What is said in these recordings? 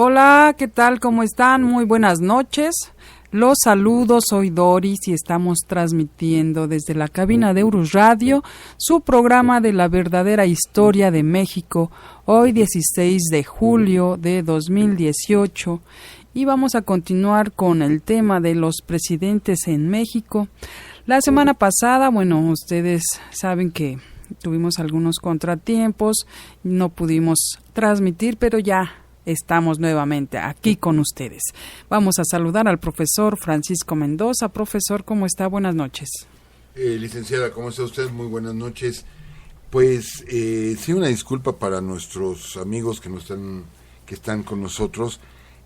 Hola, ¿qué tal? ¿Cómo están? Muy buenas noches. Los saludo, soy Doris y estamos transmitiendo desde la cabina de Urus Radio su programa de la verdadera historia de México, hoy 16 de julio de 2018. Y vamos a continuar con el tema de los presidentes en México. La semana pasada, ustedes saben que tuvimos algunos contratiempos, no pudimos transmitir, pero ya estamos nuevamente aquí con ustedes. Vamos a saludar al profesor Francisco Mendoza. Profesor, ¿cómo está? Buenas noches. Licenciada, ¿cómo está usted? Muy buenas noches. Pues sí, una disculpa para nuestros amigos que están con nosotros.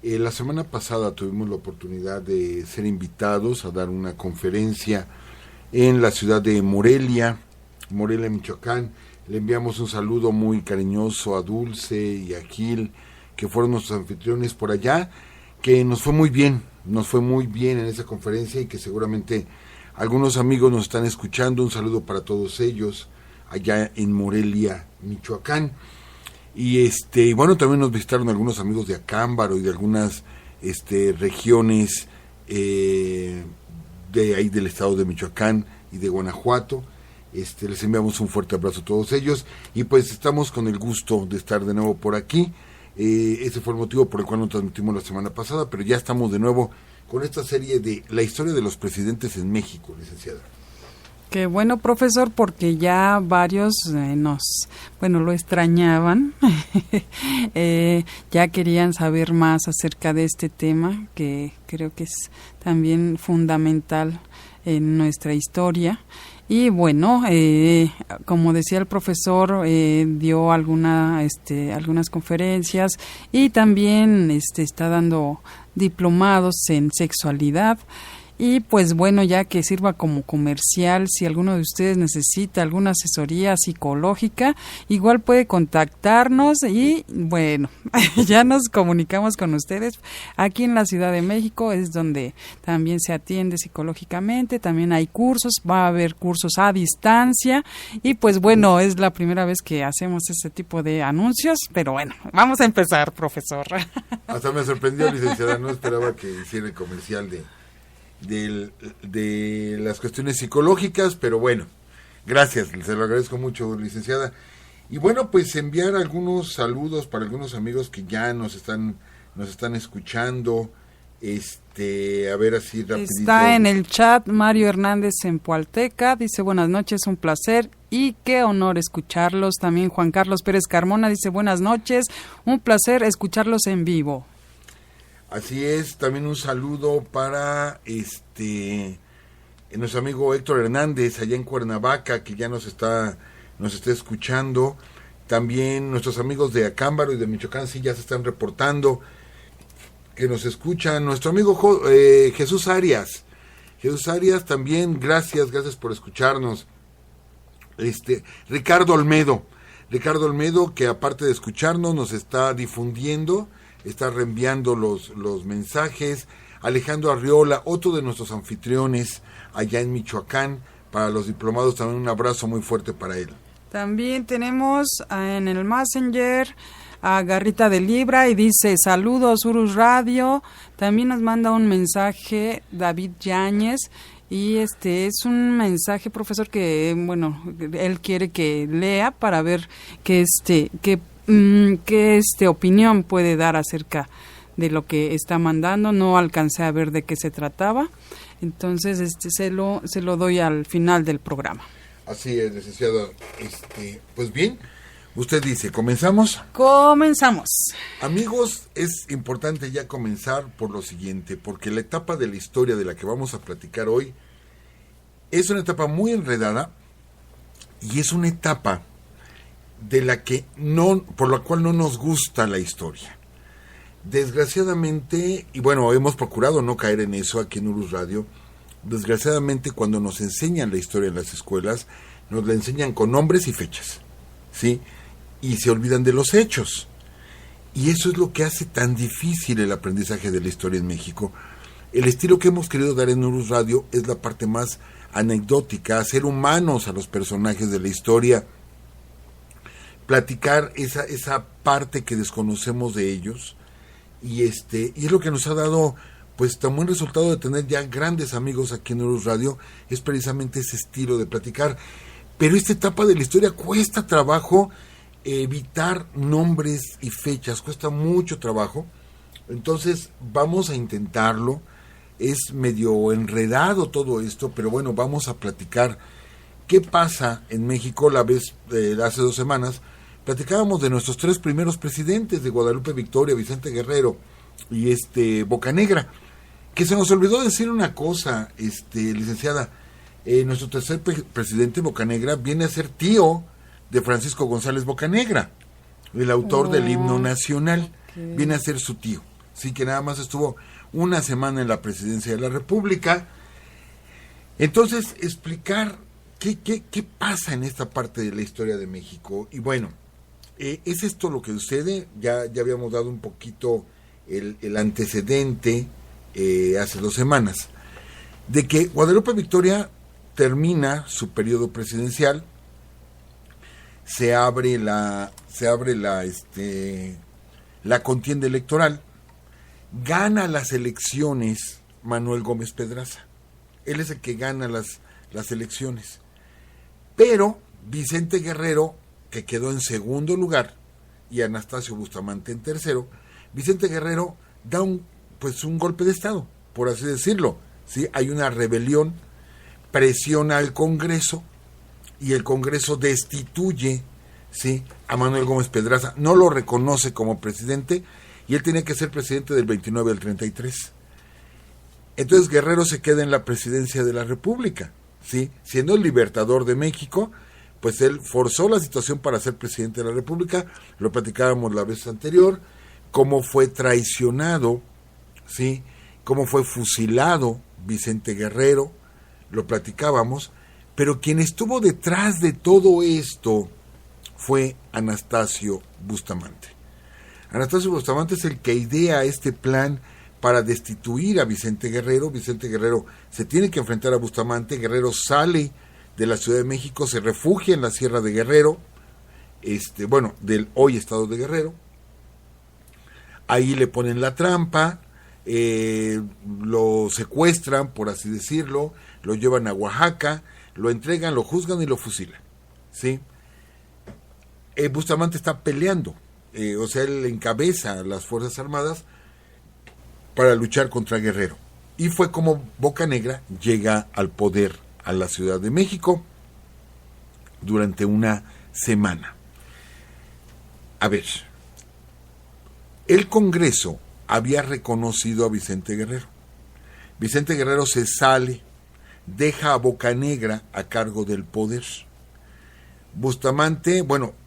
La semana pasada tuvimos la oportunidad de ser invitados a dar una conferencia en la ciudad de Morelia, Michoacán. Le enviamos un saludo muy cariñoso a Dulce y a Gil, que fueron nuestros anfitriones por allá, que nos fue muy bien en esa conferencia y que seguramente algunos amigos nos están escuchando. Un saludo para todos ellos allá en Morelia, Michoacán. Y también nos visitaron algunos amigos de Acámbaro y de algunas regiones de ahí del estado de Michoacán y de Guanajuato. Les enviamos un fuerte abrazo a todos ellos y pues estamos con el gusto de estar de nuevo por aquí. Ese fue el motivo por el cual no transmitimos la semana pasada, pero ya estamos de nuevo con esta serie de la historia de los presidentes en México, licenciada. Qué bueno, profesor, porque ya varios lo extrañaban, ya querían saber más acerca de este tema, que creo que es también fundamental en nuestra historia. Y como decía el profesor, dio algunas conferencias y también está dando diplomados en sexualidad. Y pues ya que sirva como comercial, si alguno de ustedes necesita alguna asesoría psicológica, igual puede contactarnos y ya nos comunicamos con ustedes. Aquí en la Ciudad de México es donde también se atiende psicológicamente, también hay cursos, va a haber cursos a distancia y es la primera vez que hacemos este tipo de anuncios, pero vamos a empezar, profesor. Hasta me sorprendió, licenciada, no esperaba que hiciera el comercial de las cuestiones psicológicas, pero gracias, se lo agradezco mucho, licenciada. Y pues enviar algunos saludos para algunos amigos que ya nos están escuchando. A ver así rapidito. Está en el chat Mario Hernández en Pualteca, dice buenas noches, un placer y qué honor escucharlos. También Juan Carlos Pérez Carmona dice buenas noches, un placer escucharlos en vivo. Así es, también un saludo para nuestro amigo Héctor Hernández allá en Cuernavaca, que ya nos está escuchando. También nuestros amigos de Acámbaro y de Michoacán sí ya se están reportando que nos escuchan. Nuestro amigo Jesús Arias también, gracias por escucharnos. Ricardo Olmedo, que aparte de escucharnos nos está difundiendo, está reenviando los mensajes. Alejandro Arriola, otro de nuestros anfitriones allá en Michoacán, para los diplomados también un abrazo muy fuerte para él. También tenemos en el Messenger a Garrita de Libra y dice saludos Urus Radio. También nos manda un mensaje David Yáñez y es un mensaje, profesor, que él quiere que lea para ver qué opinión puede dar acerca de lo que está mandando. No alcancé a ver de qué se trataba, entonces se lo doy al final del programa. Así es, licenciado. Pues bien, usted dice, ¿comenzamos? Comenzamos. Amigos, es importante ya comenzar por lo siguiente, porque la etapa de la historia de la que vamos a platicar hoy es una etapa muy enredada y es una etapa por la cual no nos gusta la historia. Desgraciadamente, y hemos procurado no caer en eso aquí en Urus Radio, desgraciadamente cuando nos enseñan la historia en las escuelas, nos la enseñan con nombres y fechas, ¿sí? Y se olvidan de los hechos. Y eso es lo que hace tan difícil el aprendizaje de la historia en México. El estilo que hemos querido dar en Urus Radio es la parte más anecdótica, hacer humanos a los personajes de la historia, platicar esa parte que desconocemos de ellos y es lo que nos ha dado pues tan buen resultado de tener ya grandes amigos aquí en Neurus Radio, es precisamente ese estilo de platicar. Pero esta etapa de la historia cuesta trabajo evitar nombres y fechas, cuesta mucho trabajo. Entonces vamos a intentarlo. Es medio enredado todo esto, pero bueno, vamos a platicar qué pasa en México. La vez hace 2 semanas platicábamos de nuestros 3 primeros presidentes, de Guadalupe Victoria, Vicente Guerrero y Bocanegra, que se nos olvidó decir una cosa, licenciada. Nuestro tercer presidente, Bocanegra, viene a ser tío de Francisco González Bocanegra, el autor del himno nacional. Okay. Viene a ser su tío. Sí, que nada más estuvo 1 semana en la presidencia de la República. Entonces, explicar qué pasa en esta parte de la historia de México. Y bueno, es esto lo que sucede. Ya habíamos dado un poquito el antecedente hace 2 semanas, de que Guadalupe Victoria termina su periodo presidencial, se abre la contienda electoral, gana las elecciones Manuel Gómez Pedraza. Él es el que gana las elecciones. Pero Vicente Guerrero, que quedó en segundo lugar, y Anastasio Bustamante en tercero, Vicente Guerrero da un golpe de estado, por así decirlo. ¿Sí? Hay una rebelión, presiona al Congreso, y el Congreso destituye, ¿sí?, a Manuel Gómez Pedraza, no lo reconoce como presidente, y él tenía que ser presidente del 29 al 33. Entonces Guerrero se queda en la presidencia de la República, ¿sí? Siendo el libertador de México, pues él forzó la situación para ser presidente de la República. Lo platicábamos la vez anterior, cómo fue traicionado, ¿sí?, cómo fue fusilado Vicente Guerrero, lo platicábamos, pero quien estuvo detrás de todo esto fue Anastasio Bustamante. Anastasio Bustamante es el que idea este plan para destituir a Vicente Guerrero. Vicente Guerrero se tiene que enfrentar a Bustamante. Guerrero sale de la Ciudad de México, se refugia en la Sierra de Guerrero, del hoy estado de Guerrero. Ahí le ponen la trampa, lo secuestran, por así decirlo, lo llevan a Oaxaca, lo entregan, lo juzgan y lo fusilan, ¿sí? Bustamante está peleando, él encabeza las Fuerzas Armadas para luchar contra Guerrero. Y fue como Bocanegra llega al poder a la Ciudad de México durante 1 semana. A ver, el Congreso había reconocido a Vicente Guerrero. Vicente Guerrero se sale, deja a Bocanegra a cargo del poder. Bustamante,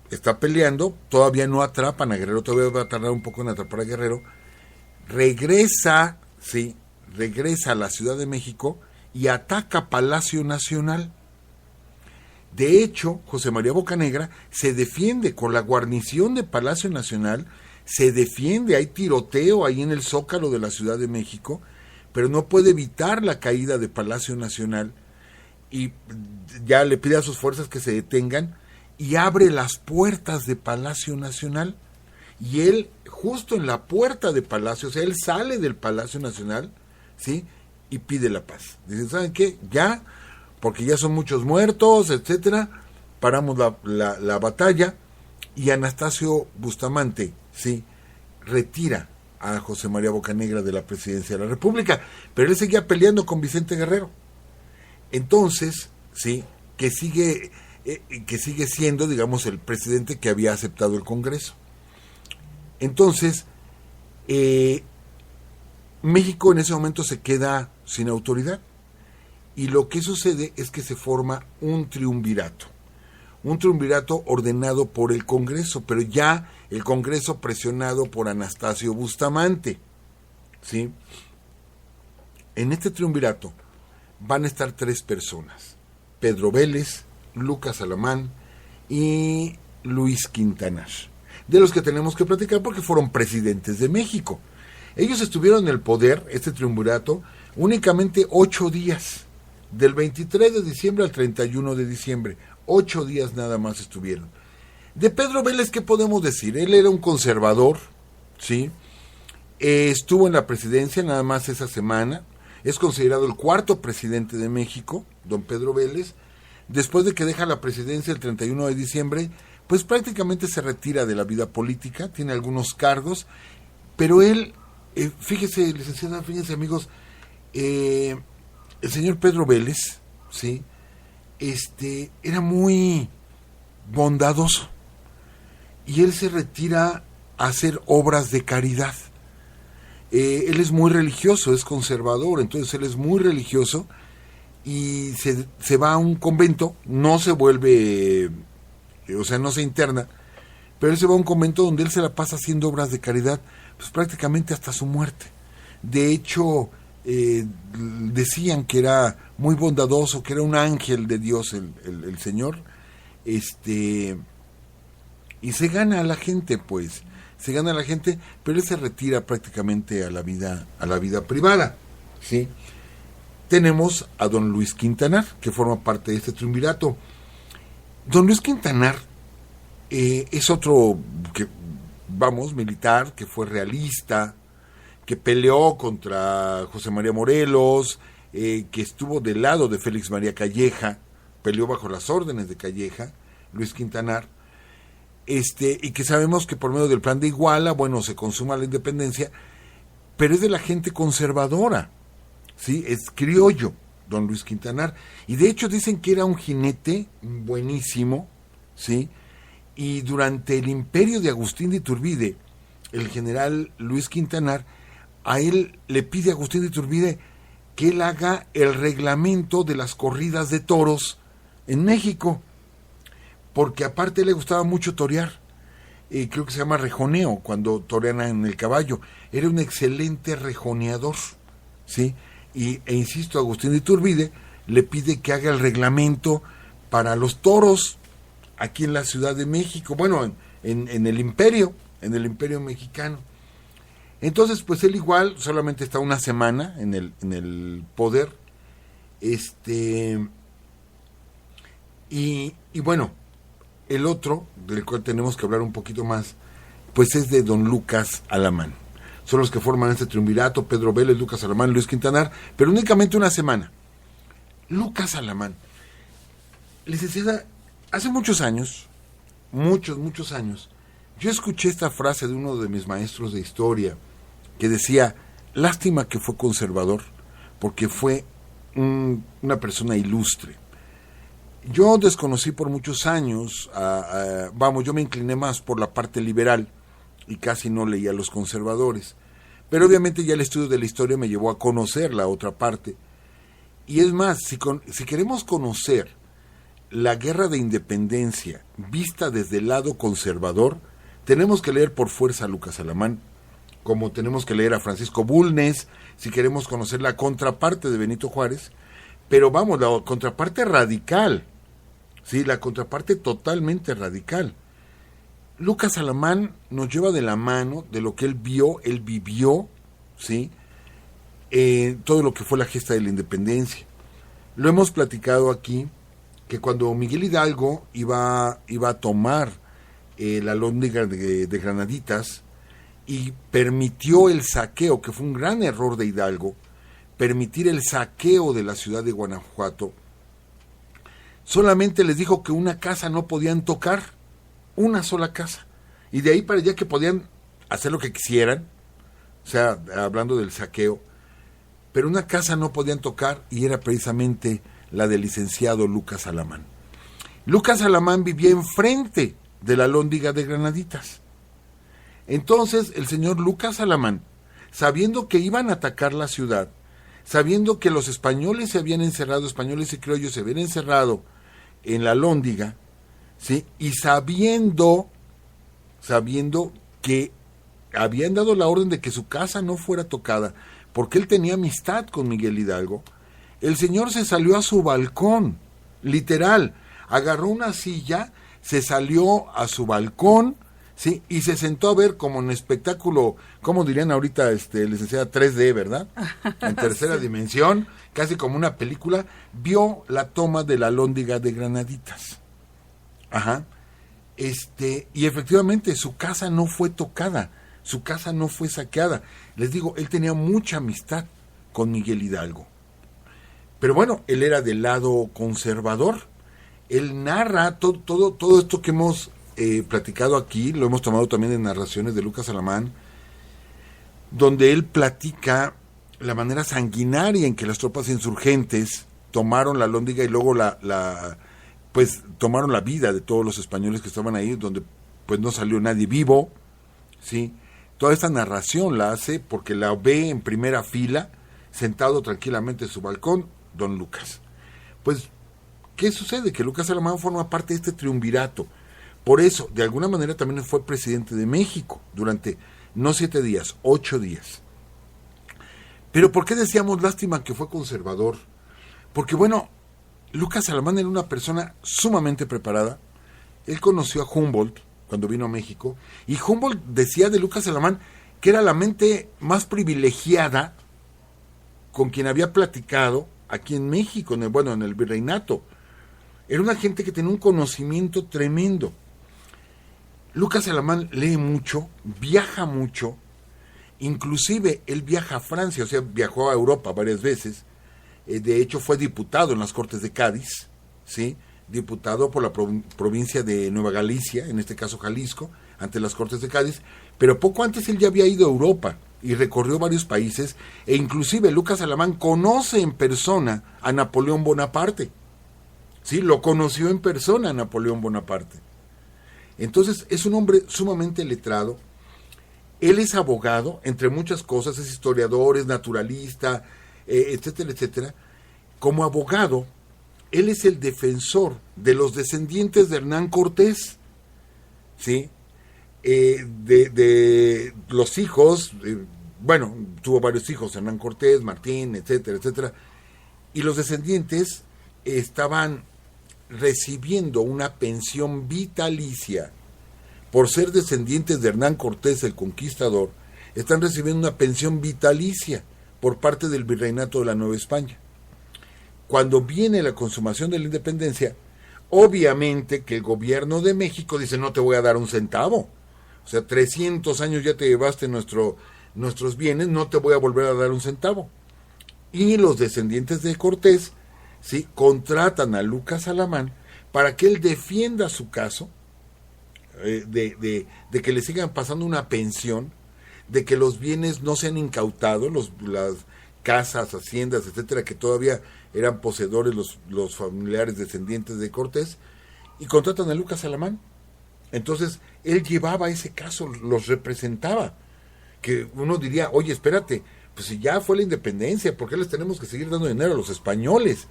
está peleando, todavía no atrapan a Guerrero, todavía va a tardar un poco en atrapar a Guerrero. Regresa a la Ciudad de México y ataca Palacio Nacional. De hecho, José María Bocanegra se defiende con la guarnición de Palacio Nacional, se defiende, hay tiroteo ahí en el Zócalo de la Ciudad de México, pero no puede evitar la caída de Palacio Nacional y ya le pide a sus fuerzas que se detengan y abre las puertas de Palacio Nacional. Y él, justo en la puerta de Palacio, él sale del Palacio Nacional, ¿sí?, y pide la paz. Dicen, ¿saben qué? Ya, porque ya son muchos muertos, etcétera, paramos la batalla, y Anastasio Bustamante, ¿sí?, retira a José María Bocanegra de la presidencia de la República, pero él seguía peleando con Vicente Guerrero. Entonces, ¿sí?, que sigue siendo, digamos, el presidente que había aceptado el Congreso. Entonces, México en ese momento se queda sin autoridad, y lo que sucede es que se forma un triunvirato ordenado por el Congreso, pero ya el Congreso presionado por Anastasio Bustamante, ¿sí? En este triunvirato van a estar 3 personas: Pedro Vélez, Lucas Alamán y Luis Quintanar, de los que tenemos que platicar porque fueron presidentes de México. Ellos estuvieron en el poder, este triunvirato, únicamente 8 días, del 23 de diciembre al 31 de diciembre, 8 días nada más estuvieron. De Pedro Vélez, ¿qué podemos decir? Él era un conservador, ¿sí? Estuvo en la presidencia nada más esa semana. Es considerado el cuarto presidente de México, don Pedro Vélez. Después de que deja la presidencia el 31 de diciembre, pues prácticamente se retira de la vida política, tiene algunos cargos, pero él, fíjese, licenciada, fíjense amigos, el señor Pedro Vélez, ¿sí? Era muy bondadoso y él se retira a hacer obras de caridad. Él es muy religioso, es conservador, entonces él es muy religioso y se va a un convento, no se vuelve, o sea, no se interna, pero él se va a un convento donde él se la pasa haciendo obras de caridad, pues prácticamente hasta su muerte. De hecho, decían que era muy bondadoso, que era un ángel de Dios el Señor, y se gana a la gente, pues, se gana a la gente, pero él se retira prácticamente a la vida privada, ¿sí? Tenemos a don Luis Quintanar, que forma parte de este triunvirato. Don Luis Quintanar es otro, militar, que fue realista, que peleó contra José María Morelos, que estuvo del lado de Félix María Calleja, peleó bajo las órdenes de Calleja, Luis Quintanar, y que sabemos que por medio del plan de Iguala, bueno, se consuma la independencia, pero es de la gente conservadora, ¿sí? Es criollo, don Luis Quintanar, y de hecho dicen que era un jinete buenísimo, ¿sí? Y durante el imperio de Agustín de Iturbide, el general Luis Quintanar, a él le pide a Agustín de Iturbide que él haga el reglamento de las corridas de toros en México, porque aparte le gustaba mucho torear, creo que se llama rejoneo, cuando torean en el caballo, era un excelente rejoneador, ¿sí? E insisto, Agustín de Iturbide le pide que haga el reglamento para los toros aquí en la Ciudad de México, bueno, en el imperio mexicano. Entonces, pues él igual solamente está una semana en el poder, y bueno, el otro, del cual tenemos que hablar un poquito más, pues es de don Lucas Alamán. Son los que forman este triunvirato, Pedro Vélez, Lucas Alamán, Luis Quintanar, pero únicamente una semana. Lucas Alamán, licenciada, hace muchos años, muchos años, yo escuché esta frase de uno de mis maestros de historia, que decía, lástima que fue conservador, porque fue una persona ilustre. Yo desconocí por muchos años, yo me incliné más por la parte liberal y casi no leía a los conservadores, pero obviamente ya el estudio de la historia me llevó a conocer la otra parte. Y es más, si queremos conocer la guerra de independencia vista desde el lado conservador, tenemos que leer por fuerza a Lucas Alamán, como tenemos que leer a Francisco Bulnes, si queremos conocer la contraparte de Benito Juárez, pero vamos, la contraparte radical, sí, la contraparte totalmente radical. Lucas Alamán nos lleva de la mano de lo que él vio, él vivió, sí, todo lo que fue la gesta de la independencia. Lo hemos platicado aquí, que cuando Miguel Hidalgo iba a tomar la Alhóndiga de Granaditas y permitió el saqueo, que fue un gran error de Hidalgo, permitir el saqueo de la ciudad de Guanajuato, solamente les dijo que una casa no podían tocar, una sola casa, y de ahí para allá que podían hacer lo que quisieran, o sea, hablando del saqueo, pero una casa no podían tocar, y era precisamente la del licenciado Lucas Alamán. Lucas Alamán vivía enfrente de la Alhóndiga de Granaditas. Entonces el señor Lucas Alamán, sabiendo que iban a atacar la ciudad, sabiendo que los españoles se habían encerrado, españoles y criollos se habían encerrado en la Alhóndiga, ¿sí? Y sabiendo que habían dado la orden de que su casa no fuera tocada, porque él tenía amistad con Miguel Hidalgo, el señor se salió a su balcón, literal, agarró una silla, se salió a su balcón, ¿sí? Y se sentó a ver como en espectáculo, como dirían ahorita, licenciada, 3D, ¿verdad? En tercera sí. Dimensión, casi como una película, vio la toma de la Alhóndiga de Granaditas. Ajá. Y efectivamente su casa no fue tocada, Su casa no fue saqueada. Les digo, él tenía mucha amistad con Miguel Hidalgo. Pero bueno, él era del lado conservador. Él narra todo esto que hemos platicado aquí, lo hemos tomado también en narraciones de Lucas Alamán, donde él platica la manera sanguinaria en que las tropas insurgentes tomaron la Alhóndiga y luego pues tomaron la vida de todos los españoles que estaban ahí, donde pues no salió nadie vivo, ¿sí? Toda esta narración la hace porque la ve en primera fila, sentado tranquilamente en su balcón, don Lucas. Pues, ¿qué sucede? Que Lucas Alamán forma parte de este triunvirato. Por eso, de alguna manera también fue presidente de México durante, no 7 días, 8 días. Pero ¿por qué decíamos lástima que fue conservador? Porque bueno, Lucas Alamán era una persona sumamente preparada. Él conoció a Humboldt cuando vino a México, y Humboldt decía de Lucas Alamán que era la mente más privilegiada con quien había platicado aquí en México, en el virreinato. Era una gente que tenía un conocimiento tremendo. Lucas Alamán lee mucho, viaja mucho, inclusive él viaja a Francia, o sea, viajó a Europa varias veces. De hecho fue diputado en las Cortes de Cádiz, ¿sí? Diputado por la provincia de Nueva Galicia, en este caso Jalisco, ante las Cortes de Cádiz, pero poco antes él ya había ido a Europa y recorrió varios países, e inclusive Lucas Alamán conoce en persona a Napoleón Bonaparte, ¿sí? Lo conoció en persona a Napoleón Bonaparte. Entonces es un hombre sumamente letrado. Él es abogado, entre muchas cosas, es historiador, es naturalista, etcétera, etcétera. Como abogado, él es el defensor de los descendientes de Hernán Cortés, ¿sí? De los hijos, tuvo varios hijos, Hernán Cortés, Martín, etcétera, etcétera, y los descendientes estaban recibiendo una pensión vitalicia por ser descendientes de Hernán Cortés el Conquistador. Están recibiendo una pensión vitalicia por parte del Virreinato de la Nueva España. Cuando viene la consumación de la independencia, obviamente que el gobierno de México dice: no te voy a dar un centavo, o sea, 300 años ya te llevaste nuestros bienes, no te voy a volver a dar un centavo. Y los descendientes de Cortés, ¿sí?, contratan a Lucas Alamán para que él defienda su caso, de que le sigan pasando una pensión, de que los bienes no sean incautados, las casas, haciendas, etcétera, que todavía eran poseedores los familiares descendientes de Cortés, y contratan a Lucas Alamán. Entonces él llevaba ese caso, los representaba, que uno diría: oye, espérate, pues si ya fue la independencia, ¿por qué les tenemos que seguir dando dinero a los españoles?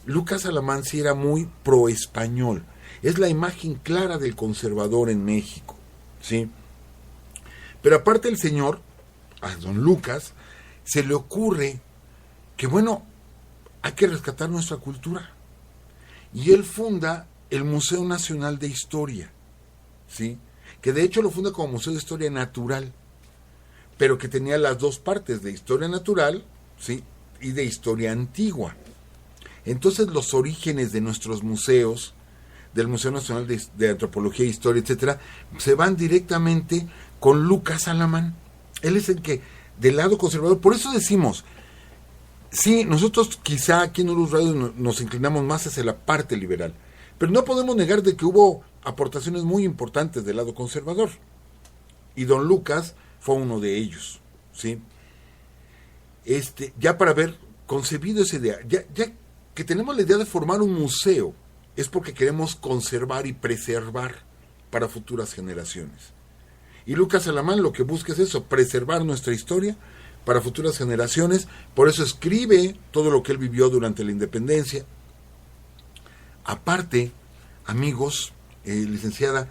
Lucas Alamán sí era muy pro-español, es la imagen clara del conservador en México, ¿sí? Pero aparte el señor, a don Lucas, se le ocurre que hay que rescatar nuestra cultura. Y él funda el Museo Nacional de Historia, ¿sí?, que de hecho lo funda como Museo de Historia Natural, pero que tenía las dos partes, de historia natural, ¿sí?, y de historia antigua. Entonces los orígenes de nuestros museos, del Museo Nacional de Antropología e Historia, etcétera, se van directamente con Lucas Alamán. Él es el que, del lado conservador, por eso decimos, sí, nosotros quizá aquí en Urus Radio nos inclinamos más hacia la parte liberal, pero no podemos negar de que hubo aportaciones muy importantes del lado conservador, y don Lucas fue uno de ellos, ¿sí? Ya para haber concebido esa idea, ya que tenemos la idea de formar un museo, es porque queremos conservar y preservar para futuras generaciones. Y Lucas Alamán lo que busca es eso, preservar nuestra historia para futuras generaciones. Por eso escribe todo lo que él vivió durante la independencia. Aparte, amigos, licenciada,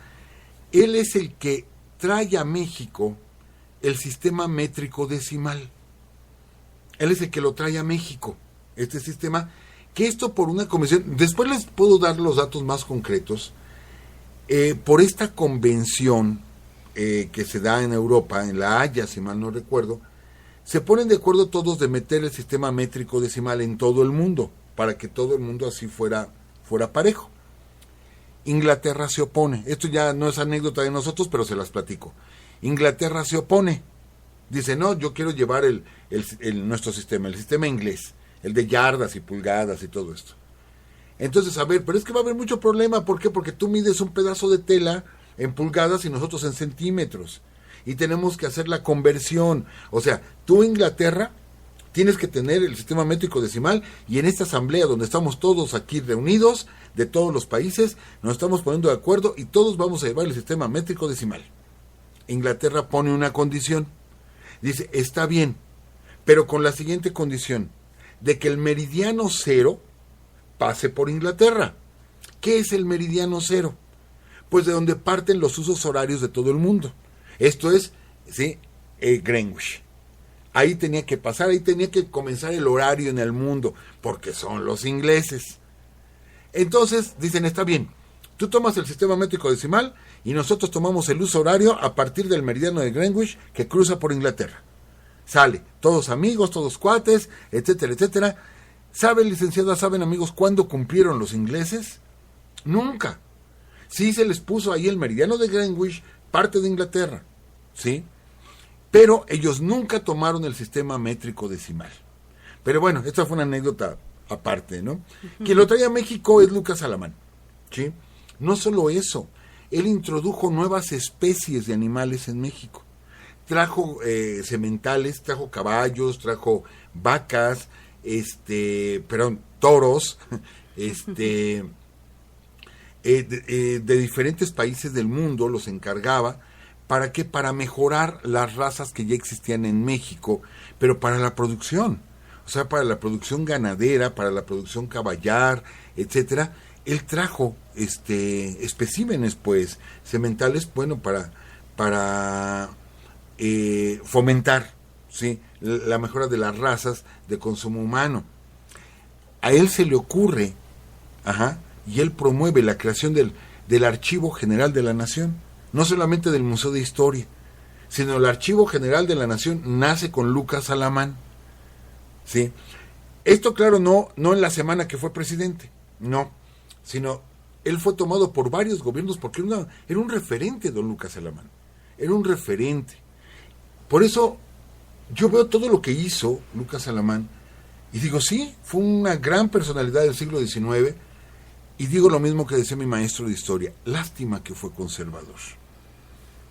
él es el que trae a México el sistema métrico decimal. Él es el que lo trae a México, este sistema, que esto por una convención, después les puedo dar los datos más concretos, por esta convención que se da en Europa, en La Haya, si mal no recuerdo, se ponen de acuerdo todos de meter el sistema métrico decimal en todo el mundo, para que todo el mundo así fuera parejo. Inglaterra se opone, esto ya no es anécdota de nosotros, pero se las platico. Inglaterra se opone. Dice, no, yo quiero llevar nuestro sistema, el sistema inglés, el de yardas y pulgadas y todo esto. Entonces, a ver, pero es que va a haber mucho problema. ¿Por qué? Porque tú mides un pedazo de tela en pulgadas y nosotros en centímetros. Y tenemos que hacer la conversión. O sea, tú, Inglaterra, tienes que tener el sistema métrico decimal, y en esta asamblea donde estamos todos aquí reunidos, de todos los países, nos estamos poniendo de acuerdo y todos vamos a llevar el sistema métrico decimal. Inglaterra pone una condición. Dice, está bien, pero con la siguiente condición, de que el meridiano cero pase por Inglaterra. ¿Qué es el meridiano cero? Pues de donde parten los usos horarios de todo el mundo. Esto es, ¿sí? Greenwich. Ahí tenía que pasar, ahí tenía que comenzar el horario en el mundo, porque son los ingleses. Entonces, dicen, está bien, tú tomas el sistema métrico decimal y nosotros tomamos el uso horario a partir del meridiano de Greenwich que cruza por Inglaterra. Sale, todos amigos, todos cuates, etcétera, etcétera. ¿Saben, licenciada, saben, amigos, cuándo cumplieron los ingleses? Nunca. Sí se les puso ahí el meridiano de Greenwich, parte de Inglaterra, ¿sí? Pero ellos nunca tomaron el sistema métrico decimal. Pero bueno, esta fue una anécdota aparte, ¿no? Quien lo trae a México es Lucas Alamán, ¿sí? No solo eso, él introdujo nuevas especies de animales en México. Trajo sementales, trajo caballos, trajo vacas, toros, de diferentes países del mundo, los encargaba. ¿Para qué? Para mejorar las razas que ya existían en México, pero para la producción, o sea, para la producción ganadera, para la producción caballar, etcétera. Él trajo especímenes, pues, sementales, bueno, para fomentar, ¿sí?, la mejora de las razas de consumo humano. A él se le ocurre, y él promueve la creación del Archivo General de la Nación, no solamente del Museo de Historia, sino el Archivo General de la Nación nace con Lucas Alamán, ¿sí? Esto, claro, no en la semana que fue presidente, no, sino él fue tomado por varios gobiernos porque era un referente, don Lucas Alamán, era un referente. Por eso yo veo todo lo que hizo Lucas Alamán y digo, sí, fue una gran personalidad del siglo XIX, y digo lo mismo que decía mi maestro de historia, lástima que fue conservador.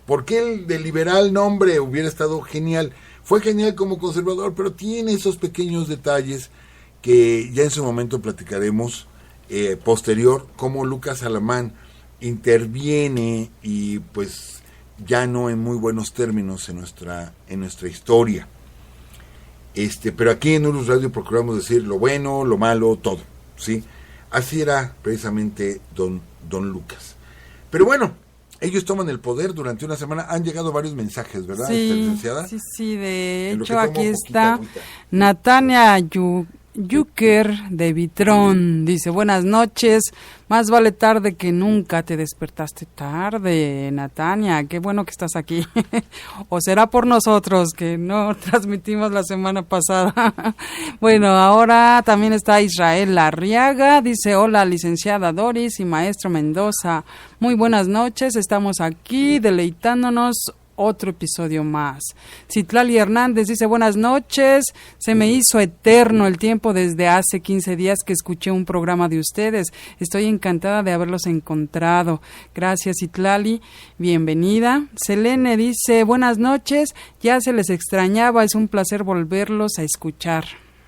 Porque él de liberal, no, hombre, hubiera estado genial. Fue genial como conservador, pero tiene esos pequeños detalles que ya en su momento platicaremos posterior, cómo Lucas Alamán interviene y pues ya no en muy buenos términos en nuestra historia. Pero aquí en Urus Radio procuramos decir lo bueno, lo malo, todo, ¿sí? Así era precisamente don Lucas. Pero bueno, ellos toman el poder durante una semana. Han llegado varios mensajes, ¿verdad, licenciada? Sí, de hecho aquí está Natania Yuker de Vitrón. Dice, buenas noches, más vale tarde que nunca. Te despertaste tarde, Natania, qué bueno que estás aquí. O será por nosotros que no transmitimos la semana pasada. Bueno, ahora también está Israel Larriaga. Dice, hola, licenciada Doris y maestro Mendoza. Muy buenas noches, estamos aquí deleitándonos otro episodio más. Citlali Hernández dice, buenas noches, se me hizo eterno el tiempo desde hace 15 días que escuché un programa de ustedes. Estoy encantada de haberlos encontrado. Gracias, Citlali, bienvenida. Selene dice, buenas noches, ya se les extrañaba, es un placer volverlos a escuchar.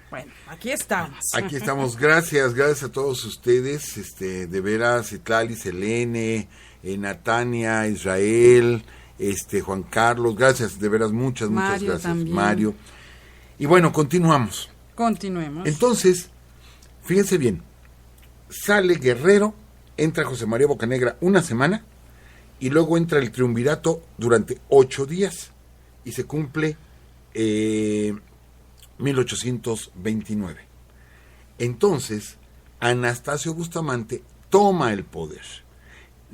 Bueno, aquí estamos. Aquí estamos, gracias a todos ustedes, de veras, Citlali, Selene, Natania, Israel, Juan Carlos, gracias, de veras, muchas gracias, también. Mario. Y bueno, continuemos. Entonces, fíjense bien, sale Guerrero, entra José María Bocanegra una semana, y luego entra el triunvirato durante 8 días, y se cumple 1829. Entonces, Anastasio Bustamante toma el poder,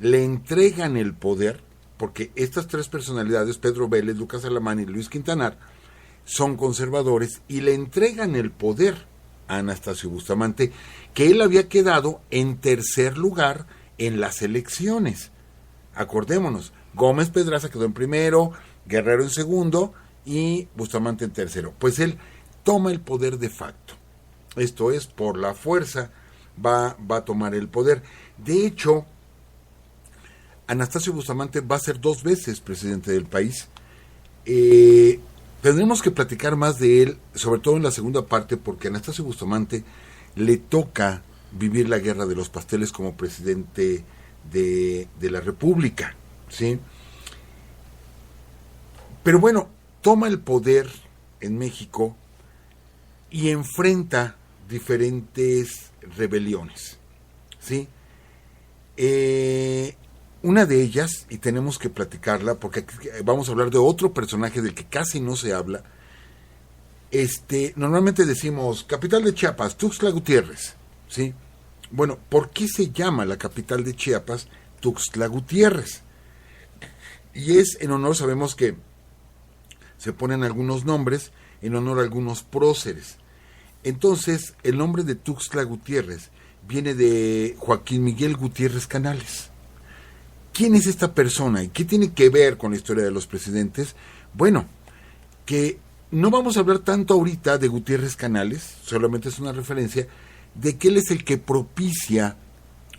le entregan el poder, porque estas tres personalidades, Pedro Vélez, Lucas Alamán y Luis Quintanar, son conservadores y le entregan el poder a Anastasio Bustamante, que él había quedado en tercer lugar en las elecciones. Acordémonos, Gómez Pedraza quedó en primero, Guerrero en segundo y Bustamante en tercero. Pues él toma el poder de facto. Esto es, por la fuerza va a tomar el poder. De hecho, Anastasio Bustamante va a ser 2 veces presidente del país. Tendremos que platicar más de él, sobre todo en la segunda parte, porque a Anastasio Bustamante le toca vivir la guerra de los pasteles como presidente de la República, ¿sí? Pero bueno, toma el poder en México y enfrenta diferentes rebeliones, ¿sí? Una de ellas, y tenemos que platicarla, porque aquí vamos a hablar de otro personaje del que casi no se habla. Normalmente decimos, capital de Chiapas, Tuxtla Gutiérrez, ¿sí? Bueno, ¿por qué se llama la capital de Chiapas Tuxtla Gutiérrez? Y es en honor, sabemos que se ponen algunos nombres en honor a algunos próceres. Entonces, el nombre de Tuxtla Gutiérrez viene de Joaquín Miguel Gutiérrez Canales. ¿Quién es esta persona y qué tiene que ver con la historia de los presidentes? Bueno, que no vamos a hablar tanto ahorita de Gutiérrez Canales, solamente es una referencia de que él es el que propicia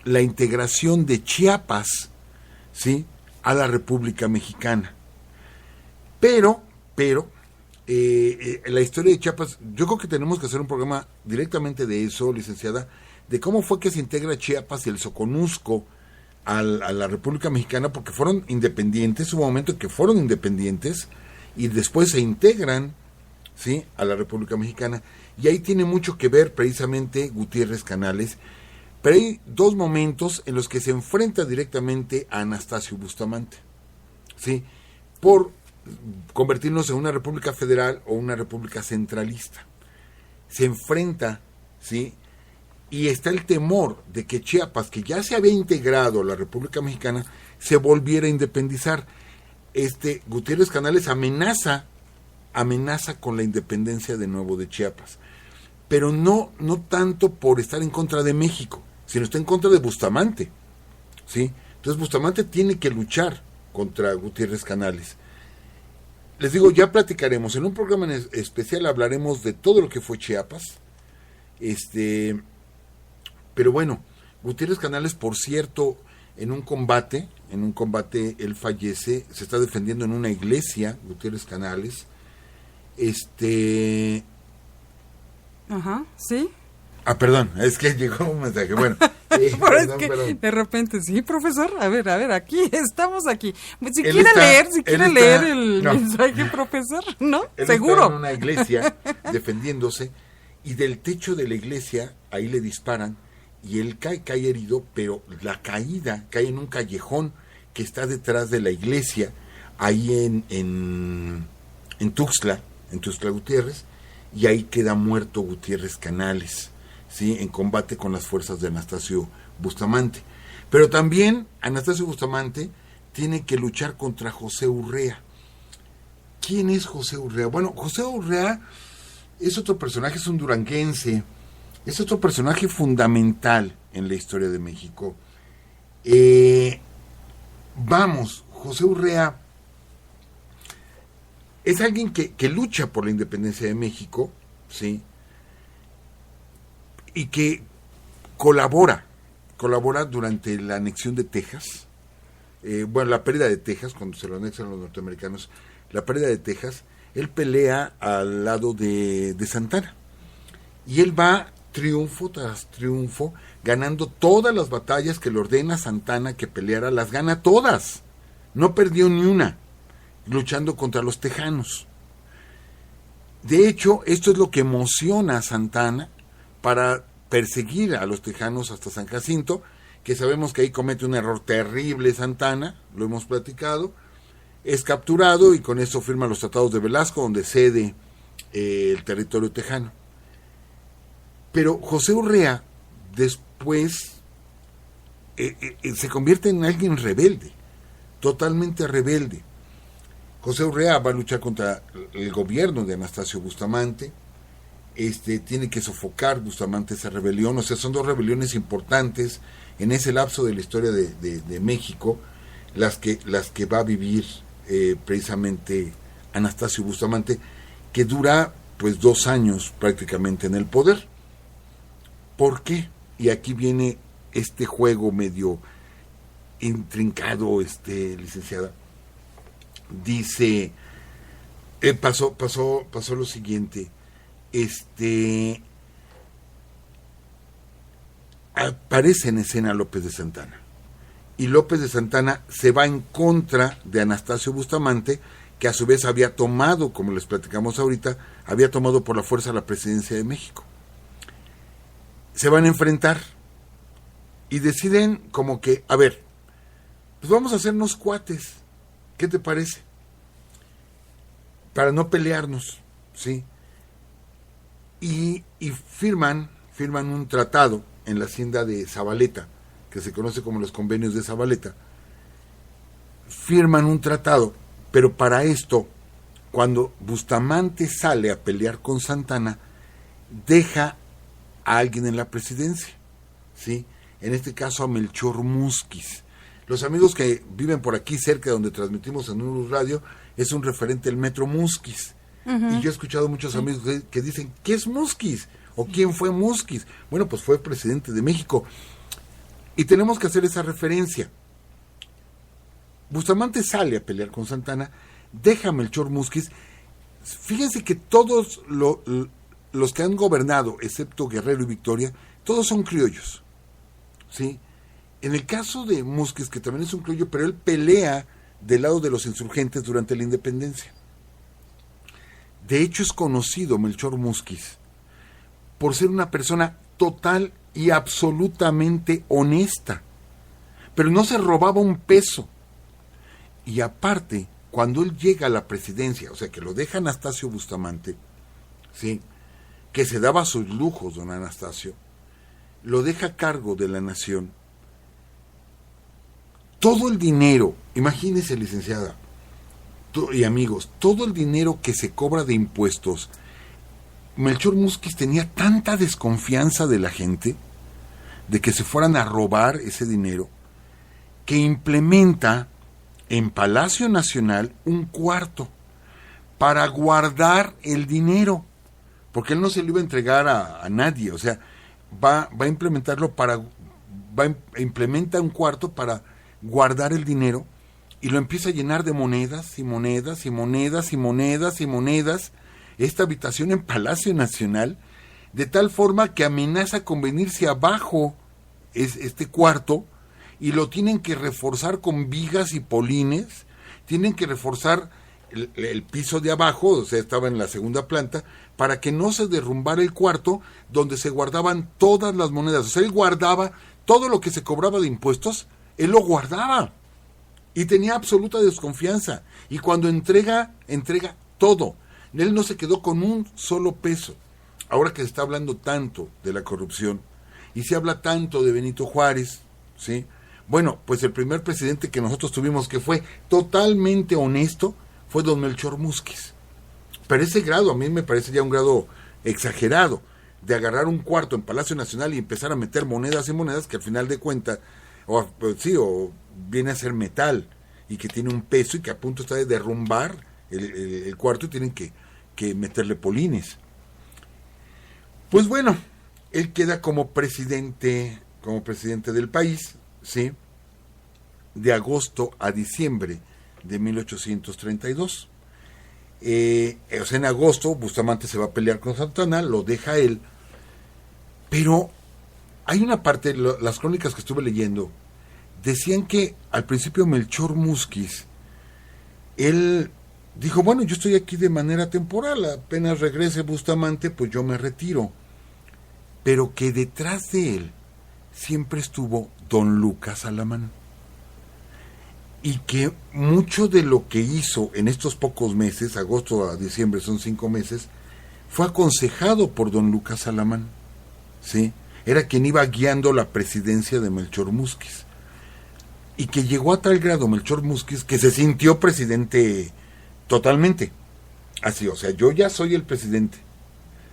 la integración de Chiapas, ¿sí?, a la República Mexicana. Pero la historia de Chiapas, yo creo que tenemos que hacer un programa directamente de eso, licenciada, de cómo fue que se integra Chiapas y el Soconusco a la República Mexicana, porque fueron independientes, hubo un momento en que fueron independientes y después se integran, ¿sí?, a la República Mexicana, y ahí tiene mucho que ver precisamente Gutiérrez Canales. Pero hay 2 momentos en los que se enfrenta directamente a Anastasio Bustamante, ¿sí?, por convertirnos en una república federal o una república centralista. Se enfrenta, ¿sí?, y está el temor de que Chiapas, que ya se había integrado a la República Mexicana, se volviera a independizar. Gutiérrez Canales amenaza con la independencia de nuevo de Chiapas, pero no tanto por estar en contra de México, sino está en contra de Bustamante, ¿sí? Entonces Bustamante tiene que luchar contra Gutiérrez Canales. Les digo, ya platicaremos, en un programa especial hablaremos de todo lo que fue Chiapas, pero bueno, Gutiérrez Canales, por cierto, en un combate él fallece, se está defendiendo en una iglesia, Gutiérrez Canales, Ajá, sí. Perdón, es que llegó un mensaje, bueno. Perdón. De repente, sí, profesor, a ver, aquí, estamos aquí. Si quiere leer el mensaje, profesor, ¿no? Él seguro. Está en una iglesia defendiéndose, y del techo de la iglesia, ahí le disparan, y él cae herido, pero la caída cae en un callejón que está detrás de la iglesia, ahí en Tuxtla Gutiérrez, y ahí queda muerto Gutiérrez Canales, ¿sí?, en combate con las fuerzas de Anastasio Bustamante. Pero también Anastasio Bustamante tiene que luchar contra José Urrea. ¿Quién es José Urrea? Bueno, José Urrea es otro personaje, es un duranguense, es otro personaje fundamental en la historia de México. José Urrea es alguien que lucha por la independencia de México, ¿sí?, y que colabora durante la anexión de Texas, la pérdida de Texas, cuando se lo anexan los norteamericanos, la pérdida de Texas, él pelea al lado de Santana, y él va triunfo tras triunfo, ganando todas las batallas que le ordena Santana que peleara, las gana todas, no perdió ni una, luchando contra los tejanos. De hecho, esto es lo que emociona a Santana para perseguir a los tejanos hasta San Jacinto, que sabemos que ahí comete un error terrible Santana, lo hemos platicado, es capturado y con eso firma los tratados de Velasco, donde cede el territorio tejano. Pero José Urrea después se convierte en alguien rebelde, totalmente rebelde. José Urrea va a luchar contra el gobierno de Anastasio Bustamante, tiene que sofocar Bustamante esa rebelión, o sea, son 2 rebeliones importantes en ese lapso de la historia de México, las que va a vivir precisamente Anastasio Bustamante, que dura pues 2 años prácticamente en el poder. ¿Por qué? Y aquí viene este juego medio intrincado, licenciada. Dice, pasó lo siguiente, aparece en escena López de Santana, y López de Santana se va en contra de Anastasio Bustamante, que a su vez había tomado, como les platicamos ahorita, había tomado por la fuerza la presidencia de México. Se van a enfrentar y deciden como que, a ver, pues vamos a hacernos cuates, ¿qué te parece? Para no pelearnos, ¿sí? Y firman un tratado en la hacienda de Zabaleta, que se conoce como los convenios de Zabaleta. Firman un tratado, pero para esto, cuando Bustamante sale a pelear con Santana, deja a alguien en la presidencia, ¿sí? En este caso a Melchor Múzquiz. Los amigos que viven por aquí cerca donde transmitimos en Urus Radio, es un referente del Metro Múzquiz. Uh-huh. Y yo he escuchado muchos amigos que dicen, ¿qué es Múzquiz? ¿O quién fue Múzquiz? Bueno, pues fue presidente de México. Y tenemos que hacer esa referencia. Bustamante sale a pelear con Santana, deja a Melchor Múzquiz. Fíjense que todos los que han gobernado, excepto Guerrero y Victoria, todos son criollos, ¿sí? En el caso de Múzquiz, que también es un criollo, pero él pelea del lado de los insurgentes durante la independencia. De hecho, es conocido Melchor Múzquiz por ser una persona total y absolutamente honesta, pero no se robaba un peso. Y aparte, cuando él llega a la presidencia, o sea, que lo deja Anastasio Bustamante, ¿sí?, que se daba sus lujos, don Anastasio, lo deja a cargo de la nación. Todo el dinero, imagínese, licenciada y amigos, todo el dinero que se cobra de impuestos, Melchor Múzquiz tenía tanta desconfianza de la gente, de que se fueran a robar ese dinero, que implementa en Palacio Nacional un cuarto para guardar el dinero, porque él no se lo iba a entregar a nadie, o sea, va a implementarlo implementa un cuarto para guardar el dinero, y lo empieza a llenar de monedas y monedas y monedas y monedas y monedas, esta habitación en Palacio Nacional, de tal forma que amenaza con venirse abajo este cuarto, y lo tienen que reforzar con vigas y polines, tienen que reforzar el piso de abajo, o sea, estaba en la segunda planta, para que no se derrumbara el cuarto donde se guardaban todas las monedas. O sea, él guardaba todo lo que se cobraba de impuestos, él lo guardaba, y tenía absoluta desconfianza, y cuando entrega todo. Él no se quedó con un solo peso. Ahora que se está hablando tanto de la corrupción, y se habla tanto de Benito Juárez, ¿sí? Bueno, pues el primer presidente que nosotros tuvimos que fue totalmente honesto fue don Melchor Múzquiz. Pero ese grado a mí me parece ya un grado exagerado, de agarrar un cuarto en Palacio Nacional y empezar a meter monedas y monedas que al final de cuentas, o viene a ser metal, y que tiene un peso y que a punto está de derrumbar el cuarto, y tienen que meterle polines. Pues bueno, él queda como presidente del país, ¿sí?, de agosto a diciembre de 1832. O sea, en agosto Bustamante se va a pelear con Santana, lo deja él, pero hay una parte, las crónicas que estuve leyendo, decían que al principio Melchor Múzquiz, él dijo, bueno, yo estoy aquí de manera temporal, apenas regrese Bustamante, pues yo me retiro. Pero que detrás de él siempre estuvo don Lucas Alamán. Y que mucho de lo que hizo en estos pocos meses, agosto a diciembre son 5 meses, fue aconsejado por don Lucas Alamán, ¿sí? Era quien iba guiando la presidencia de Melchor Múzquiz. Y que llegó a tal grado Melchor Múzquiz que se sintió presidente totalmente. Así, o sea, yo ya soy el presidente.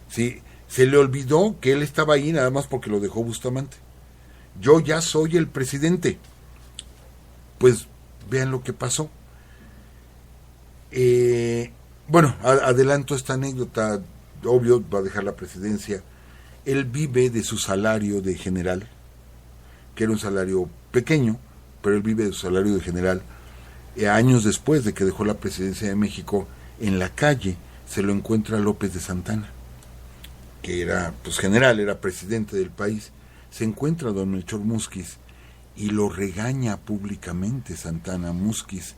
¿Sí? Se le olvidó que él estaba ahí nada más porque lo dejó Bustamante. Yo ya soy el presidente. Pues vean lo que pasó. Bueno, adelanto esta anécdota, obvio, va a dejar la presidencia. Él vive de su salario de general, que era un salario pequeño, pero él vive de su salario de general. Años después de que dejó la presidencia de México, en la calle se lo encuentra López de Santana, que era pues general, era presidente del país. Se encuentra a don Melchor Múzquiz y lo regaña públicamente Santana Múzquiz,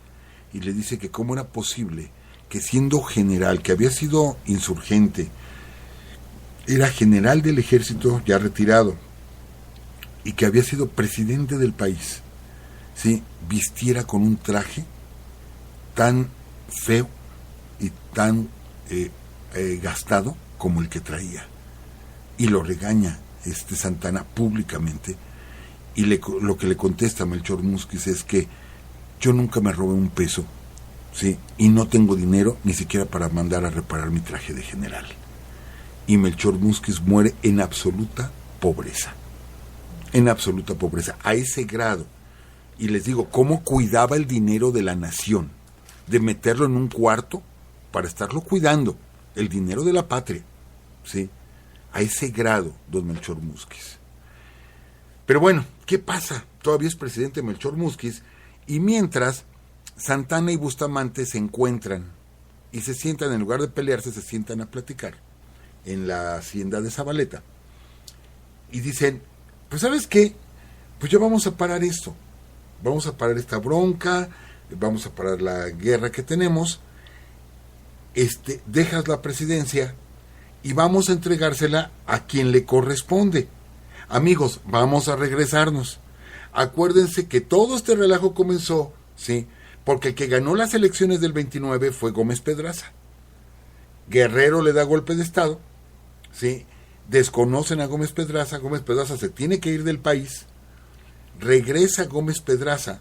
y le dice que cómo era posible que siendo general, que había sido insurgente, era general del ejército ya retirado, y que había sido presidente del país, ¿sí?, vistiera con un traje tan feo y tan gastado como el que traía. Y lo regaña Santana públicamente, y lo que le contesta Melchor Múzquiz es que yo nunca me robé un peso, ¿sí?, y no tengo dinero ni siquiera para mandar a reparar mi traje de general. Y Melchor Múzquiz muere en absoluta pobreza, a ese grado. Y les digo, cómo cuidaba el dinero de la nación, de meterlo en un cuarto para estarlo cuidando, el dinero de la patria, ¿sí?, a ese grado, don Melchor Múzquiz. Pero bueno, ¿qué pasa? Todavía es presidente Melchor Múzquiz, y mientras Santana y Bustamante se encuentran y se sientan, en lugar de pelearse, se sientan a platicar en la hacienda de Zabaleta, y dicen, pues ¿sabes qué? Pues ya vamos a parar esto, vamos a parar esta bronca, vamos a parar la guerra que tenemos, dejas la presidencia y vamos a entregársela a quien le corresponde. Amigos, vamos a regresarnos. Acuérdense que todo este relajo comenzó, ¿sí?, porque el que ganó las elecciones del 29 fue Gómez Pedraza. Guerrero le da golpe de estado, ¿sí?, desconocen a Gómez Pedraza se tiene que ir del país, regresa Gómez Pedraza,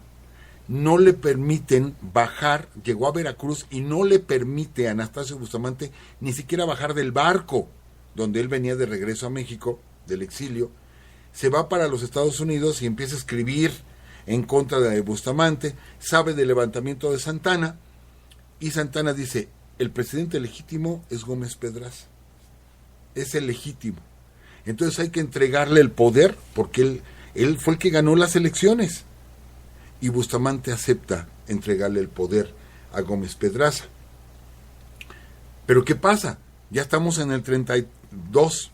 no le permiten bajar, llegó a Veracruz y no le permite a Anastasio Bustamante ni siquiera bajar del barco donde él venía de regreso a México, del exilio. Se va para los Estados Unidos y empieza a escribir en contra de Bustamante, sabe del levantamiento de Santana, y Santana dice, el presidente legítimo es Gómez Pedraza, es el legítimo, entonces hay que entregarle el poder, porque él fue el que ganó las elecciones, y Bustamante acepta entregarle el poder a Gómez Pedraza. Pero ¿qué pasa? Ya estamos en el 32,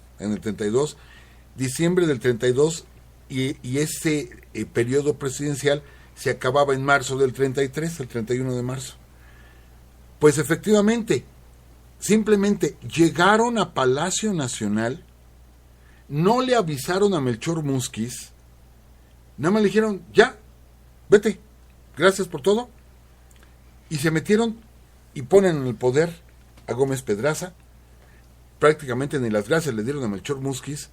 diciembre del 32, y ese periodo presidencial se acababa en marzo del 33, el 31 de marzo. Pues efectivamente, simplemente llegaron a Palacio Nacional, no le avisaron a Melchor Múzquiz, nada más le dijeron, ya, vete, gracias por todo, y se metieron y ponen en el poder a Gómez Pedraza. Prácticamente ni las gracias le dieron a Melchor Múzquiz,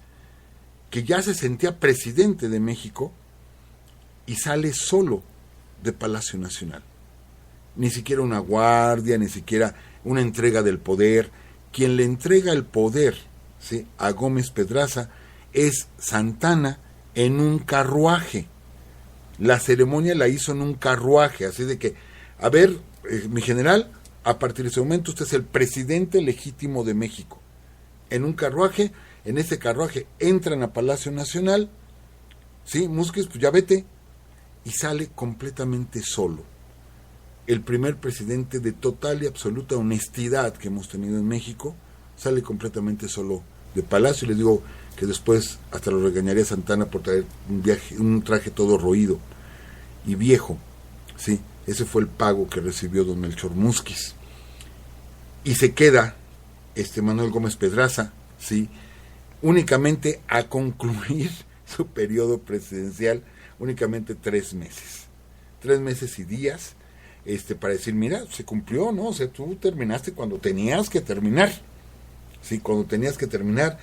que ya se sentía presidente de México, y sale solo de Palacio Nacional. Ni siquiera una guardia, ni siquiera una entrega del poder. Quien le entrega el poder, ¿sí?, a Gómez Pedraza es Santana en un carruaje. La ceremonia la hizo en un carruaje, así de que, a ver, mi general, a partir de ese momento usted es el presidente legítimo de México. En un carruaje, en ese carruaje entran a Palacio Nacional, sí, Múzquiz, pues ya vete, y sale completamente solo. El primer presidente de total y absoluta honestidad que hemos tenido en México, sale completamente solo de Palacio, y les digo que después hasta lo regañaría Santana por traer un traje todo roído y viejo, sí, ese fue el pago que recibió don Melchor Múzquiz. Y se queda Manuel Gómez Pedraza, sí, únicamente a concluir su periodo presidencial, únicamente 3 meses. 3 meses y días, para decir, mira, se cumplió, ¿no? O sea, tú terminaste cuando tenías que terminar. Sí, cuando tenías que terminar.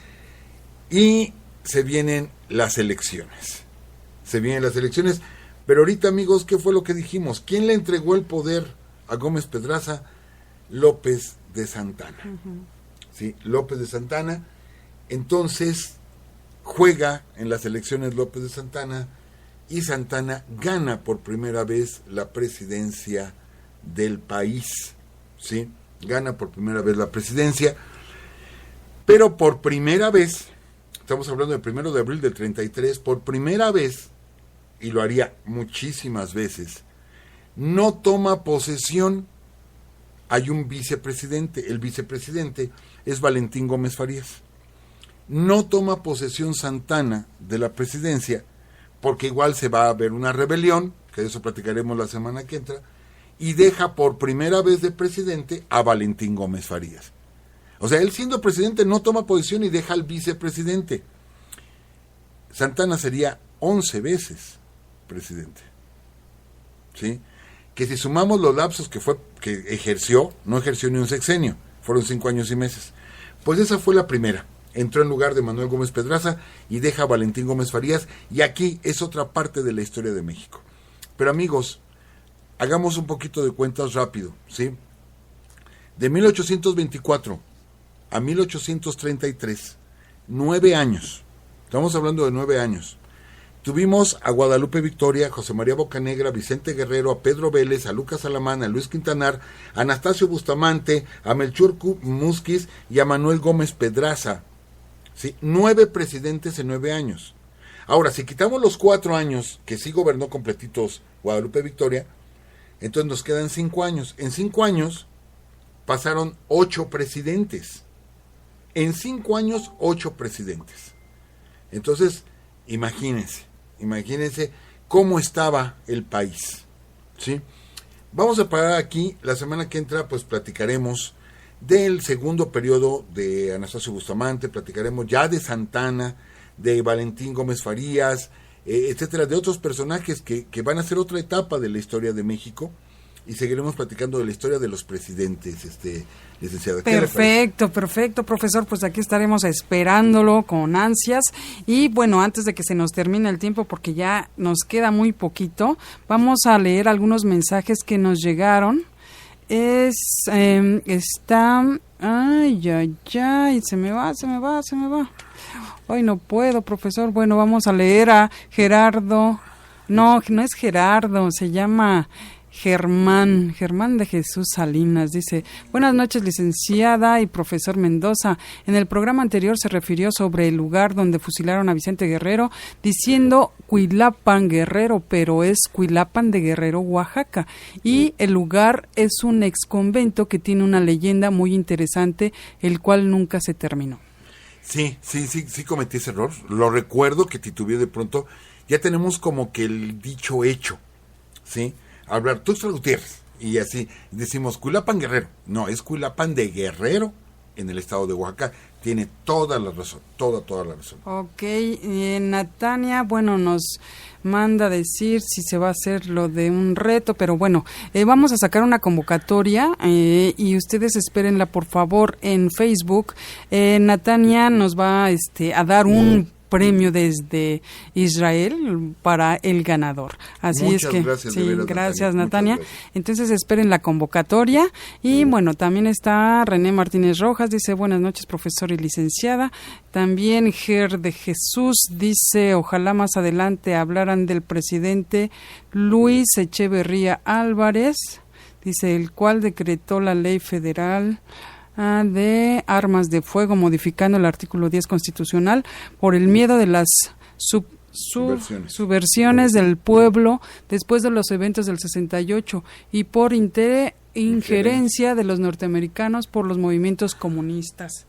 Y se vienen las elecciones. Pero ahorita, amigos, ¿qué fue lo que dijimos? ¿Quién le entregó el poder a Gómez Pedraza? López de Santana. Uh-huh. Sí, López de Santana. Entonces, juega en las elecciones López de Santana y Santana gana por primera vez la presidencia del país, ¿sí? Gana por primera vez la presidencia, pero por primera vez, estamos hablando del 1 de abril del 33, por primera vez, y lo haría muchísimas veces, no toma posesión. Hay un vicepresidente, el vicepresidente es Valentín Gómez Farías. No toma posesión Santana de la presidencia, porque igual se va a ver una rebelión, que de eso platicaremos la semana que entra, y deja por primera vez de presidente a Valentín Gómez Farías. O sea, él siendo presidente no toma posesión y deja al vicepresidente. Santana sería 11 veces presidente, ¿sí? Que si sumamos los lapsos que ejerció, no ejerció ni un sexenio, fueron 5 años y meses. Pues esa fue la primera. Entró en lugar de Manuel Gómez Pedraza y deja a Valentín Gómez Farías, y aquí es otra parte de la historia de México. Pero amigos, hagamos un poquito de cuentas rápido, ¿sí? De 1824 a 1833, 9 años, estamos hablando de 9 años. Tuvimos a Guadalupe Victoria, José María Bocanegra, Vicente Guerrero, a Pedro Vélez, a Lucas Alamán, a Luis Quintanar, a Anastasio Bustamante, a Melchor Musquiz y a Manuel Gómez Pedraza. ¿Sí? 9 presidentes en 9 años. Ahora, si quitamos los 4 años que sí gobernó completitos Guadalupe Victoria, entonces nos quedan 5 años. En 5 años pasaron 8 presidentes. En 5 años, 8 presidentes. Entonces, imagínense cómo estaba el país, ¿sí? Vamos a parar aquí. La semana que entra, pues platicaremos del segundo periodo de Anastasio Bustamante, platicaremos ya de Santana, de Valentín Gómez Farías, etcétera, de otros personajes que van a ser otra etapa de la historia de México, y seguiremos platicando de la historia de los presidentes, licenciado. Perfecto, profesor, pues aquí estaremos esperándolo con ansias. Y bueno, antes de que se nos termine el tiempo, porque ya nos queda muy poquito, vamos a leer algunos mensajes que nos llegaron. Se me va. Hoy no puedo, profesor. Bueno, vamos a leer a Gerardo. No es Gerardo, se llama Germán de Jesús Salinas. Dice: buenas noches, licenciada y profesor Mendoza. En el programa anterior se refirió sobre el lugar donde fusilaron a Vicente Guerrero, diciendo Cuilapan Guerrero, pero es Cuilapan de Guerrero, Oaxaca. Y el lugar es un exconvento que tiene una leyenda muy interesante, el cual nunca se terminó. Sí, cometí ese error. Lo recuerdo que titubeé de pronto. Ya tenemos como que el dicho hecho, ¿sí? Hablar Tuxtla Gutiérrez, y así decimos Cuilapan Guerrero. No, es Cuilapan de Guerrero, en el estado de Oaxaca. Tiene toda la razón, toda la razón. Ok, Natania, bueno, nos manda decir si se va a hacer lo de un reto, pero bueno, vamos a sacar una convocatoria y ustedes espérenla por favor en Facebook. Natania nos va a dar un premio desde Israel para el ganador. Así muchas es que gracias, sí, gracias Natania. Entonces esperen la convocatoria. Y bueno, también está René Martínez Rojas, dice buenas noches profesor y licenciada. También Ger de Jesús dice ojalá más adelante hablaran del presidente Luis Echeverría Álvarez, dice el cual decretó la ley federal de armas de fuego, modificando el artículo 10 constitucional por el miedo de las subversiones del pueblo después de los eventos del 68 y por injerencia de los norteamericanos por los movimientos comunistas.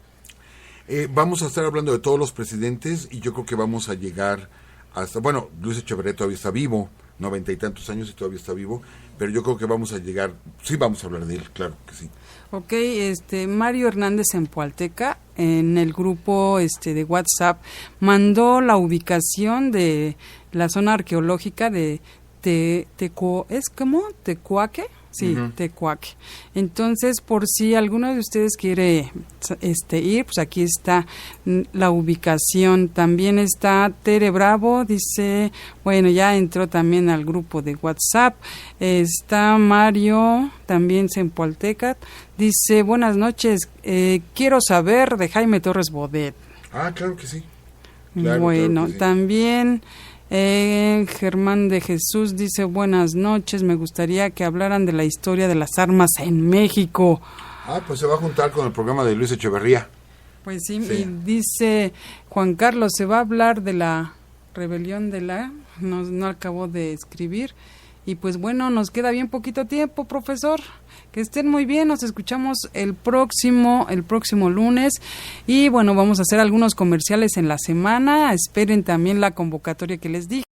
Vamos a estar hablando de todos los presidentes y yo creo que vamos a llegar hasta, bueno, Luis Echeverría todavía está vivo, 90 y tantos años y todavía está vivo, pero yo creo que vamos a llegar, sí vamos a hablar de él, claro que sí. Ok, Mario Hernández en Pualteca, en el grupo de WhatsApp, mandó la ubicación de la zona arqueológica de Tecuaque. Sí, Tecuaque. Entonces, por si alguno de ustedes quiere ir, pues aquí está la ubicación. También está Tere Bravo, dice, bueno, ya entró también al grupo de WhatsApp. Está Mario, también en Pualteca, dice, buenas noches, quiero saber de Jaime Torres Bodet. Ah, claro que sí. Claro, bueno, claro que sí. También Germán de Jesús dice, buenas noches, me gustaría que hablaran de la historia de las armas en México. Pues se va a juntar con el programa de Luis Echeverría. Pues sí, y dice Juan Carlos, se va a hablar de la rebelión de la... No acabo de escribir. Y pues bueno, nos queda bien poquito tiempo, profesor. Que estén muy bien, nos escuchamos el próximo lunes. Y bueno, vamos a hacer algunos comerciales en la semana. Esperen también la convocatoria que les dije.